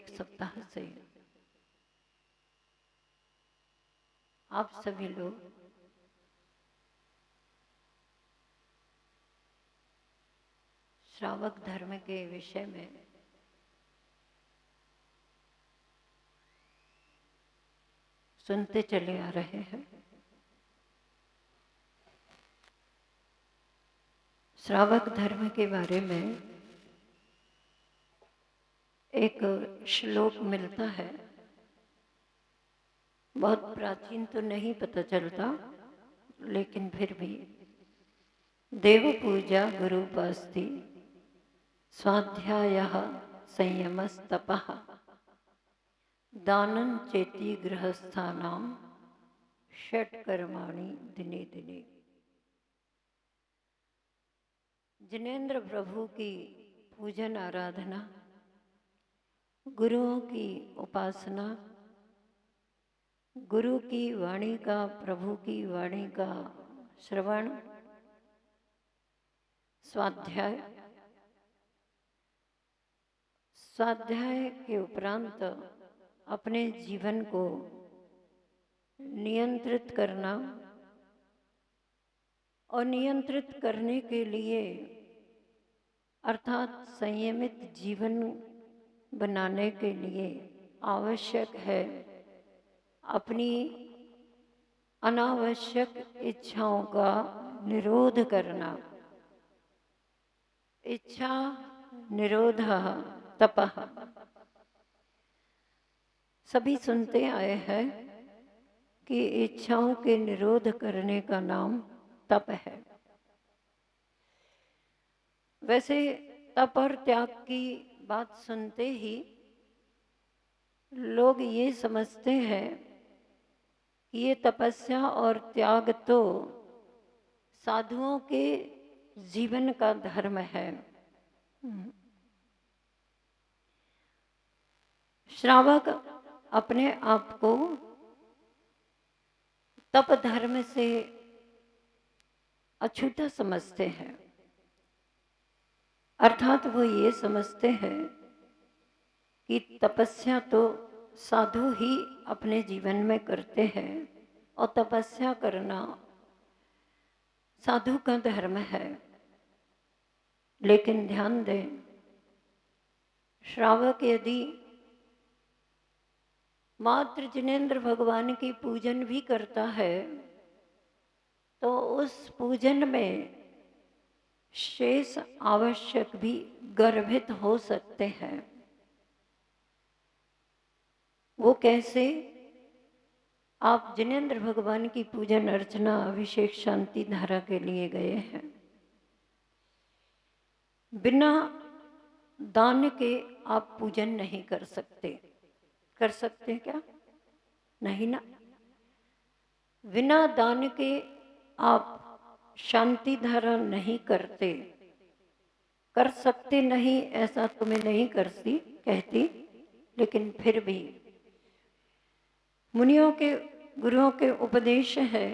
एक सप्ताह से आप सभी लोग श्रावक धर्म के विषय में सुनते चले आ रहे हैं। श्रावक धर्म के बारे में एक श्लोक मिलता है, बहुत प्राचीन तो नहीं पता चलता, लेकिन फिर भी देव पूजा गुरुपास्ति स्वाध्यायः संयमस्तपः दानं चेति गृहस्थानां षट्कर्माणि दिने दिने। जिनेंद्र प्रभु की पूजन आराधना, गुरुओं की उपासना, गुरु की वाणी का, प्रभु की वाणी का श्रवण, स्वाध्याय, स्वाध्याय के उपरांत अपने जीवन को नियंत्रित करना और नियंत्रित करने के लिए अर्थात संयमित जीवन बनाने के लिए आवश्यक है अपनी अनावश्यक इच्छाओं का निरोध करना। इच्छा निरोधः तपः। सभी सुनते आए हैं कि इच्छाओं के निरोध करने का नाम तप है। वैसे तप और त्याग की बात सुनते ही लोग ये समझते हैं कि ये तपस्या और त्याग तो साधुओं के जीवन का धर्म है। श्रावक अपने आप को तप धर्म से अछूता समझते हैं, अर्थात वो ये समझते हैं कि तपस्या तो साधु ही अपने जीवन में करते हैं और तपस्या करना साधु का धर्म है। लेकिन ध्यान दें, श्रावक यदि मात्र जिनेंद्र भगवान की पूजन भी करता है तो उस पूजन में शेष आवश्यक भी गर्भित हो सकते हैं। वो कैसे? आप जिनेंद्र भगवान की पूजन अर्चना अभिषेक शांति धारा के लिए गए हैं, बिना दान के आप पूजन नहीं कर सकते। कर सकते क्या? नहीं ना। बिना दान के आप शांति धारा नहीं करते। कर सकते नहीं ऐसा तो मैं नहीं करती कहती, लेकिन फिर भी मुनियों के, गुरुओं के उपदेश है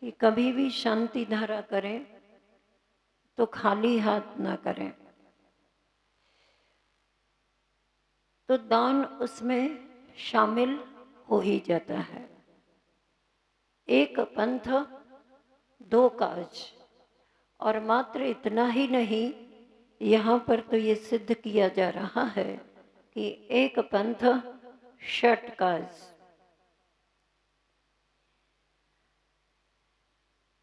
कि कभी भी शांति धारा करें तो खाली हाथ ना करें। तो दान उसमें शामिल हो ही जाता है। एक पंथ दो काज, और मात्र इतना ही नहीं, यहाँ पर तो ये सिद्ध किया जा रहा है कि एक पंथ षट काज।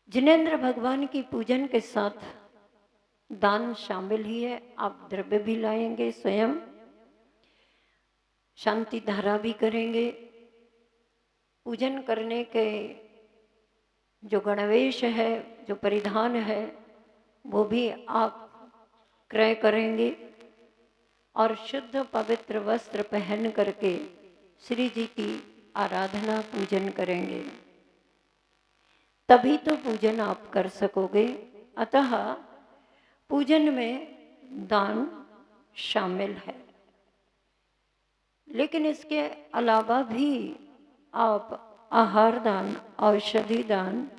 जिनेंद्र भगवान की पूजन के साथ दान शामिल ही है। आप द्रव्य भी लाएंगे, स्वयं शांति धारा भी करेंगे, पूजन करने के जो गणवेश है, जो परिधान है, वो भी आप क्रय करेंगे और शुद्ध पवित्र वस्त्र पहन करके श्री जी की आराधना पूजन करेंगे, तभी तो पूजन आप कर सकोगे। अतः पूजन में दान शामिल है। लेकिन इसके अलावा भी आप आहार दान, औषधि दान,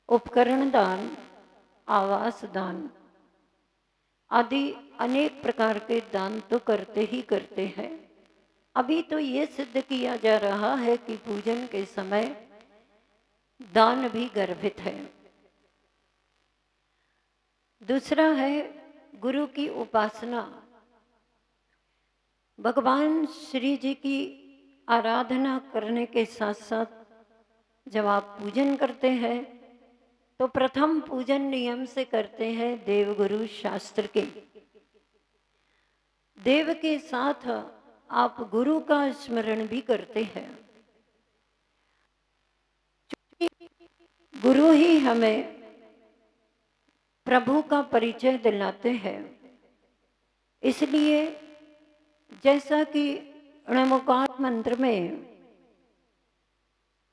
उपकरण दान, आवास दान आदि अनेक प्रकार के दान तो करते ही करते हैं। अभी तो ये सिद्ध किया जा रहा है कि पूजन के समय दान भी गर्भित है। दूसरा है गुरु की उपासना। भगवान श्री जी की आराधना करने के साथ साथ जब आप पूजन करते हैं तो प्रथम पूजन नियम से करते हैं देवगुरु शास्त्र के। देव के साथ आप गुरु का स्मरण भी करते हैं। गुरु ही हमें प्रभु का परिचय दिलाते हैं। इसलिए जैसा कि णमोकार मंत्र में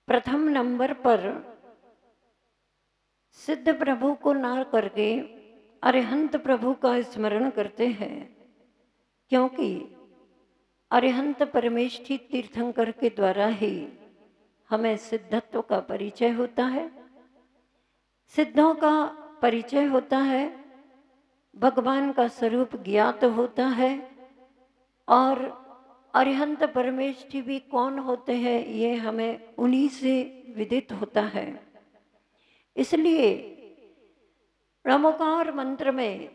प्रथम नंबर पर सिद्ध प्रभु को ना करके अरिहंत प्रभु का स्मरण करते हैं, क्योंकि अरिहंत परमेष्ठी तीर्थंकर के द्वारा ही हमें सिद्धत्व का परिचय होता है, सिद्धों का परिचय होता है, भगवान का स्वरूप ज्ञात होता है और अरिहंत परमेष्ठी भी कौन होते हैं ये हमें उन्हीं से विदित होता है। इसलिए णमोकार मंत्र में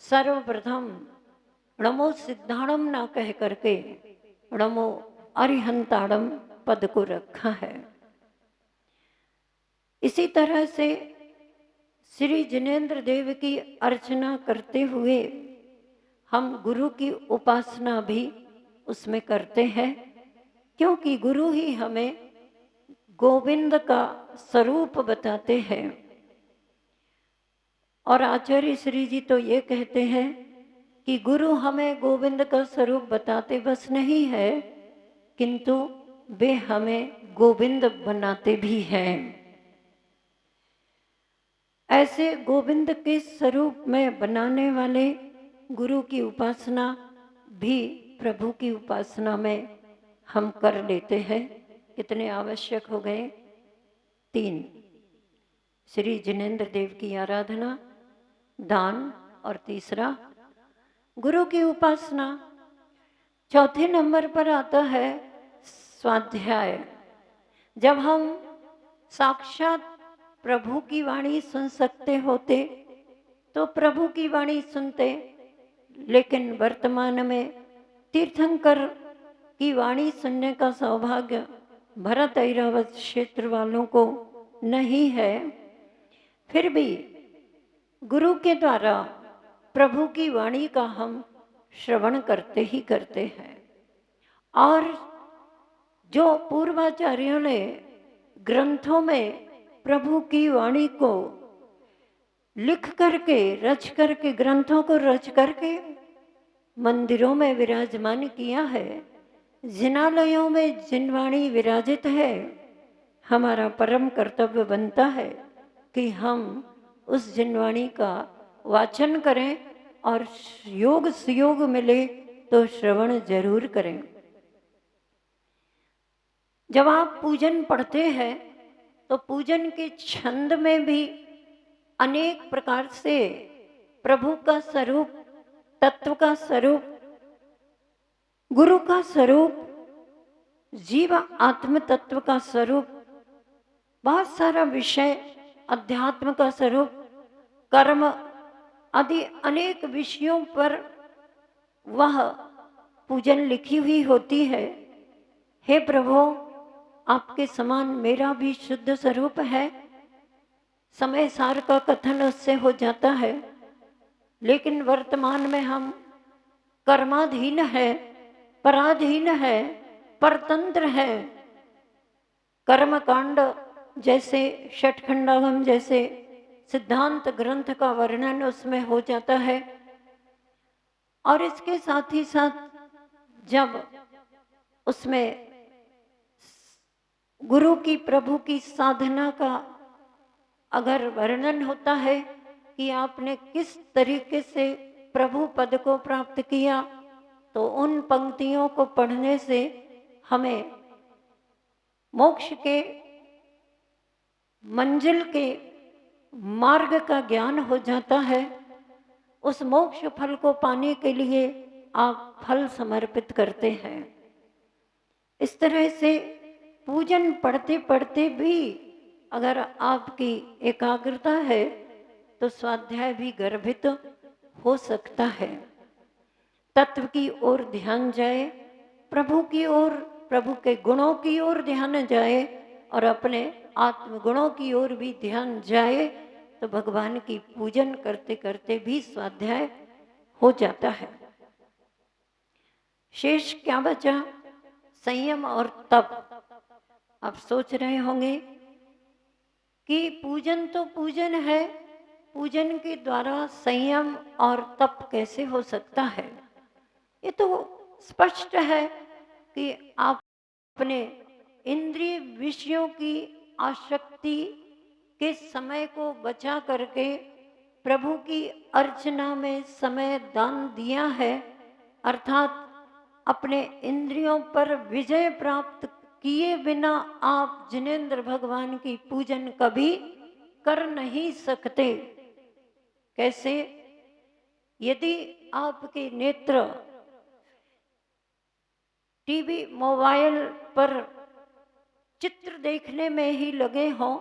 सर्वप्रथम णमो सिद्धाणम ना कह करके णमो अरिहंताड़म पद को रखा है। इसी तरह से श्री जिनेन्द्र देव की अर्चना करते हुए हम गुरु की उपासना भी उसमें करते हैं, क्योंकि गुरु ही हमें गोविंद का स्वरूप बताते हैं। और आचार्य श्री जी तो ये कहते हैं कि गुरु हमें गोविंद का स्वरूप बताते बस नहीं है, किंतु वे हमें गोविंद बनाते भी हैं। ऐसे गोविंद के स्वरूप में बनाने वाले गुरु की उपासना भी प्रभु की उपासना में हम कर लेते हैं। कितने आवश्यक हो गए? 3। श्री जिनेन्द्र देव की आराधना, दान और तीसरा गुरु की उपासना। चौथे नंबर पर आता है स्वाध्याय। जब हम साक्षात प्रभु की वाणी सुन सकते होते तो प्रभु की वाणी सुनते, लेकिन वर्तमान में तीर्थंकर की वाणी सुनने का सौभाग्य भरत ऐरावत क्षेत्र वालों को नहीं है। फिर भी गुरु के द्वारा प्रभु की वाणी का हम श्रवण करते ही करते हैं। और जो पूर्वाचार्यों ने ग्रंथों में प्रभु की वाणी को लिख करके, रच करके, ग्रंथों को रच करके मंदिरों में विराजमान किया है, जिनालयों में जिन वाणी विराजित है, हमारा परम कर्तव्य बनता है कि हम उस जिनवाणी का वाचन करें और योग सुयोग मिले तो श्रवण जरूर करें। जब आप पूजन पढ़ते हैं तो पूजन के छंद में भी अनेक प्रकार से प्रभु का स्वरूप, तत्व का स्वरूप, गुरु का स्वरूप, जीव आत्म तत्व का स्वरूप, बहुत सारा विषय, अध्यात्म का स्वरूप, कर्म आदि अनेक विषयों पर वह पूजन लिखी हुई होती है। हे प्रभु, आपके समान मेरा भी शुद्ध स्वरूप है। समय सार का कथन उससे हो जाता है, लेकिन वर्तमान में हम कर्माधीन है, पराधीन है, परतंत्र है। कर्मकांड जैसे षटखंडागम जैसे सिद्धांत ग्रंथ का वर्णन उसमें हो जाता है। और इसके साथ ही साथ जब उसमें गुरु की, प्रभु की साधना का अगर वर्णन होता है कि आपने किस तरीके से प्रभु पद को प्राप्त किया, तो उन पंक्तियों को पढ़ने से हमें मोक्ष के मंजिल के मार्ग का ज्ञान हो जाता है। उस मोक्ष फल को पाने के लिए आप फल समर्पित करते हैं। इस तरह से पूजन पढ़ते पढ़ते भी अगर आपकी एकाग्रता है तो स्वाध्याय भी गर्भित हो सकता है। तत्व की ओर ध्यान जाए, प्रभु की ओर, प्रभु के गुणों की ओर ध्यान जाए और अपने आत्मगुणों की ओर भी ध्यान जाए तो भगवान की पूजन करते करते भी स्वाध्याय हो जाता है। शेष क्या बचा? संयम और तप। आप सोच रहे होंगे कि पूजन तो पूजन है, पूजन के द्वारा संयम और तप कैसे हो सकता है? ये तो स्पष्ट है कि आप अपने इंद्रिय विषयों की आसक्ति के समय को बचा करके प्रभु की अर्चना में समय दान दिया है, अर्थात अपने इंद्रियों पर विजय प्राप्त किए बिना आप जिनेंद्र भगवान की पूजन कभी कर नहीं सकते। कैसे? यदि आपके नेत्र टीवी मोबाइल पर चित्र देखने में ही लगे हों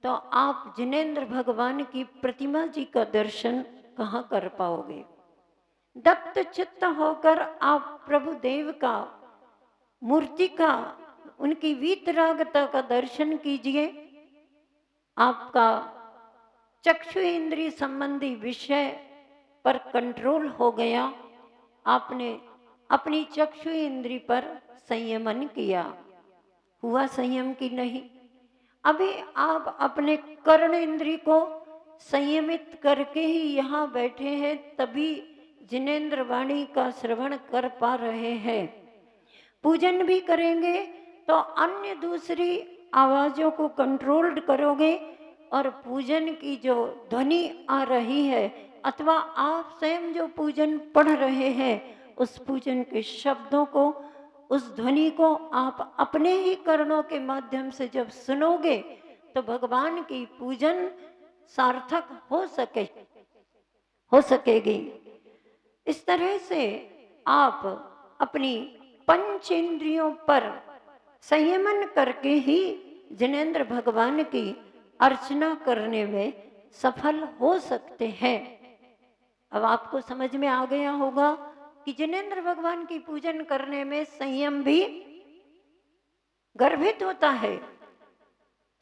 तो आप जिनेंद्र भगवान की प्रतिमा जी का दर्शन कहाँ कर पाओगे? दत्त चित्त होकर आप प्रभु देव का, मूर्ति का, उनकी वीतरागता का दर्शन कीजिए। आपका चक्षु इंद्रिय संबंधी विषय पर कंट्रोल हो गया, आपने अपनी चक्षु इंद्रिय पर संयमन किया। हुआ संयम की नहीं? अभी आप अपने कर्ण इंद्रिय को संयमित करके ही यहाँ बैठे हैं, तभी जिनेंद्र वाणी का श्रवण कर पा रहे हैं। पूजन भी करेंगे तो अन्य दूसरी आवाजों को कंट्रोल्ड करोगे और पूजन की जो ध्वनि आ रही है अथवा आप स्वयं जो पूजन पढ़ रहे हैं उस पूजन के शब्दों को, उस ध्वनि को आप अपने ही कर्णों के माध्यम से जब सुनोगे तो भगवान की पूजन सार्थक हो सकेगी। इस तरह से आप अपनी पंच इंद्रियों पर संयमन करके ही जिनेंद्र भगवान की अर्चना करने में सफल हो सकते हैं। अब आपको समझ में आ गया होगा कि जिनेंद्र भगवान की पूजन करने में संयम भी गर्भित होता है।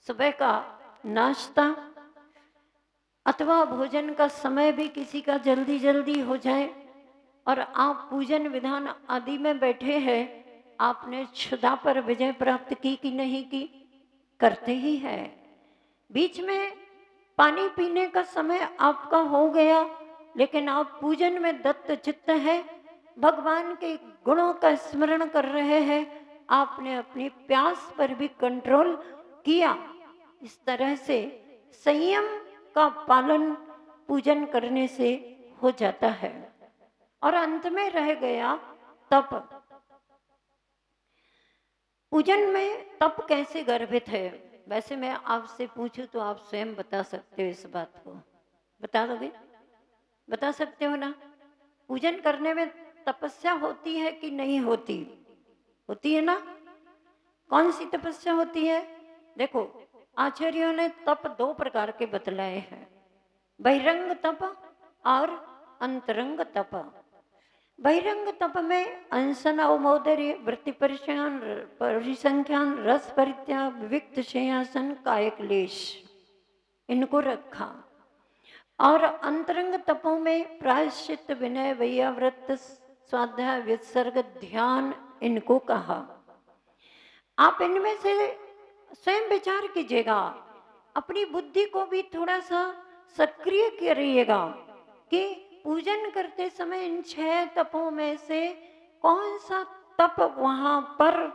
सुबह का नाश्ता अथवा भोजन का समय भी किसी का जल्दी जल्दी हो जाए और आप पूजन विधान आदि में बैठे हैं, आपने क्षुधा पर विजय प्राप्त की कि नहीं की? करते ही है। बीच में पानी पीने का समय आपका हो गया लेकिन आप पूजन में दत्त चित्त है, भगवान के गुणों का स्मरण कर रहे हैं, आपने अपनी प्यास पर भी कंट्रोल किया। इस तरह से संयम का पालन पूजन करने से हो जाता है। और अंत में रह गया तप। पूजन में तप कैसे गर्भित है? वैसे मैं आपसे पूछूं तो आप स्वयं बता सकते हो इस बात को। बता दोगे? बता सकते हो ना? पूजन करने में तपस्या होती है कि नहीं होती? होती है ना? कौन सी तपस्या होती है? देखो, आचार्यों ने तप दो प्रकार के बतलाए हैं, बहिरंग तप और अंतरंग तप। बहिरंग तप में अनशन, अवमोदर्य, वृत्ति परिसंख्यान, रस परित्याग, विविक्त शय्यासन, काय क्लेश, इनको रखा। और अंतरंग तपों में प्रायश्चित, विनय, वैयाव्रत, स्वाध्याय, विसर्ग, ध्यान, इनको कहा। आप इनमें से स्वयं विचार कीजिएगा, अपनी बुद्धि को भी थोड़ा सा सक्रिय करिएगा कि पूजन करते समय इन 6 तपों में से कौन सा तप वहां पर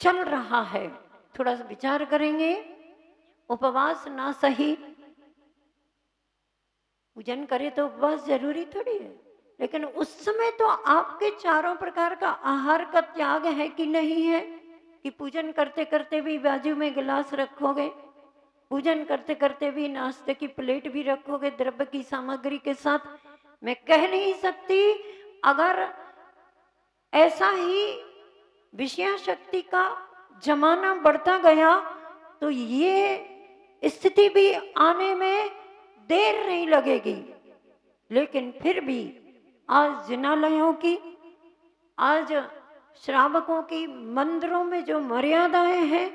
चल रहा है। थोड़ा सा विचार करेंगे। उपवास ना सही, पूजन करे तो उपवास जरूरी थोड़ी है, लेकिन उस समय तो आपके चारों प्रकार का आहार का त्याग है कि नहीं है? कि पूजन करते करते भी बाजू में गिलास रखोगे, पूजन करते करते भी नाश्ते की प्लेट भी रखोगे द्रव्य की सामग्री के साथ। मैं कह नहीं सकती अगर ऐसा ही विषया शक्ति का जमाना बढ़ता गया तो ये स्थिति भी आने में देर नहीं लगेगी। लेकिन फिर भी आज जिनालयों की, आज श्रावकों की मंदिरों में जो मर्यादाएं हैं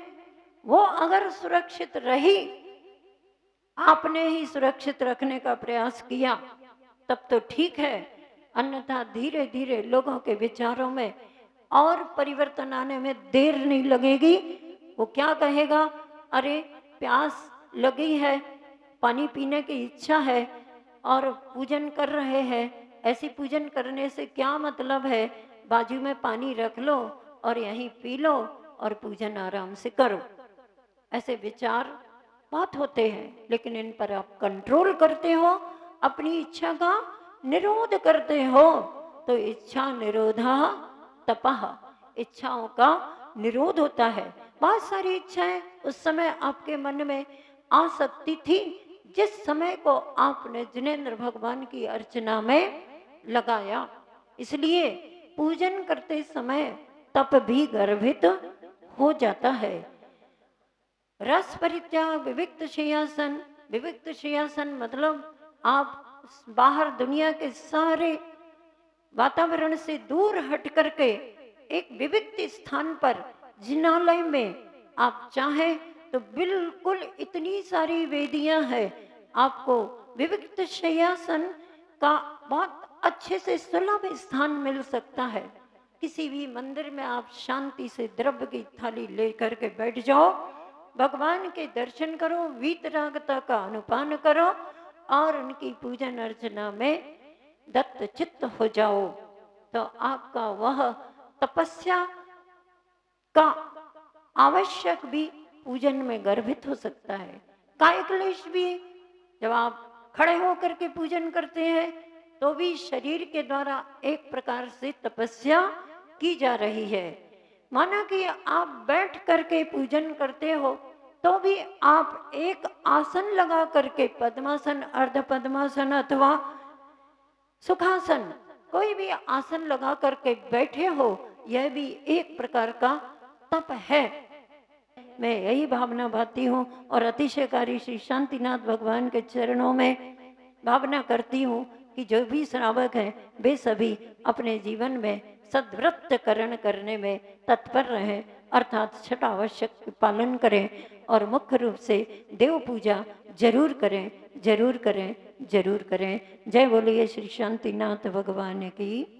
वो अगर सुरक्षित रही, आपने ही सुरक्षित रखने का प्रयास किया तब तो ठीक है, अन्यथा धीरे धीरे लोगों के विचारों में और परिवर्तन आने में देर नहीं लगेगी। वो क्या कहेगा, अरे प्यास लगी है, पानी पीने की इच्छा है और पूजन कर रहे हैं, ऐसी पूजन करने से क्या मतलब है, बाजू में पानी रख लो और यहीं पी लो और पूजन आराम से करो। ऐसे विचार बहुत होते हैं, लेकिन इन पर आप कंट्रोल करते हो, अपनी इच्छा का निरोध करते हो, तो इच्छा निरोधा तपः, इच्छाओं का निरोध होता है। बहुत सारी इच्छाएं उस समय आपके मन में आ सकती थी जिस समय को आपने जिनेंद्र भगवान की अर्चना में लगाया। इसलिए पूजन करते समय तप भी गर्भित हो जाता है। रस परित्याग विविक्त शय्यासन, विविक्त शय्यासन मतलब आप बाहर दुनिया के सारे वातावरण से दूर हट करके एक विविक्त स्थान पर जिनालय में आप चाहें तो बिल्कुल इतनी सारी वेदियां हैं, आपको विविक्त शय्यासन का बहुत अच्छे से सुलभ स्थान मिल सकता है। किसी भी मंदिर में आप शांति से द्रव्य की थाली लेकर के बैठ जाओ, भगवान के दर्शन करो, वीतरागता का अनुपान करो और उनकी पूजन अर्चना में दत्त चित्त हो जाओ, तो आपका वह तपस्या का आवश्यक भी पूजन में गर्भित हो सकता है। काय क्लेश भी, जब आप खड़े होकर के पूजन करते हैं तो भी शरीर के द्वारा एक प्रकार से तपस्या की जा रही है। माना कि आप बैठ करके पूजन करते हो तो भी आप एक आसन लगा करके, पद्मासन, अर्ध पद्मासन अथवा सुखासन, कोई भी आसन लगा करके बैठे हो, यह भी एक प्रकार का तप है। मैं यही भावना भाती हूँ और अतिशयकारी श्री शांतिनाथ भगवान के चरणों में भावना करती हूँ कि जो भी श्रावक हैं वे सभी अपने जीवन में सद्व्रतकरण करने में तत्पर रहें, अर्थात छठ आवश्यक पालन करें और मुख्य रूप से देव पूजा जरूर करें, जरूर करें, जरूर करें। जय बोलिए श्री शांतिनाथ भगवान की।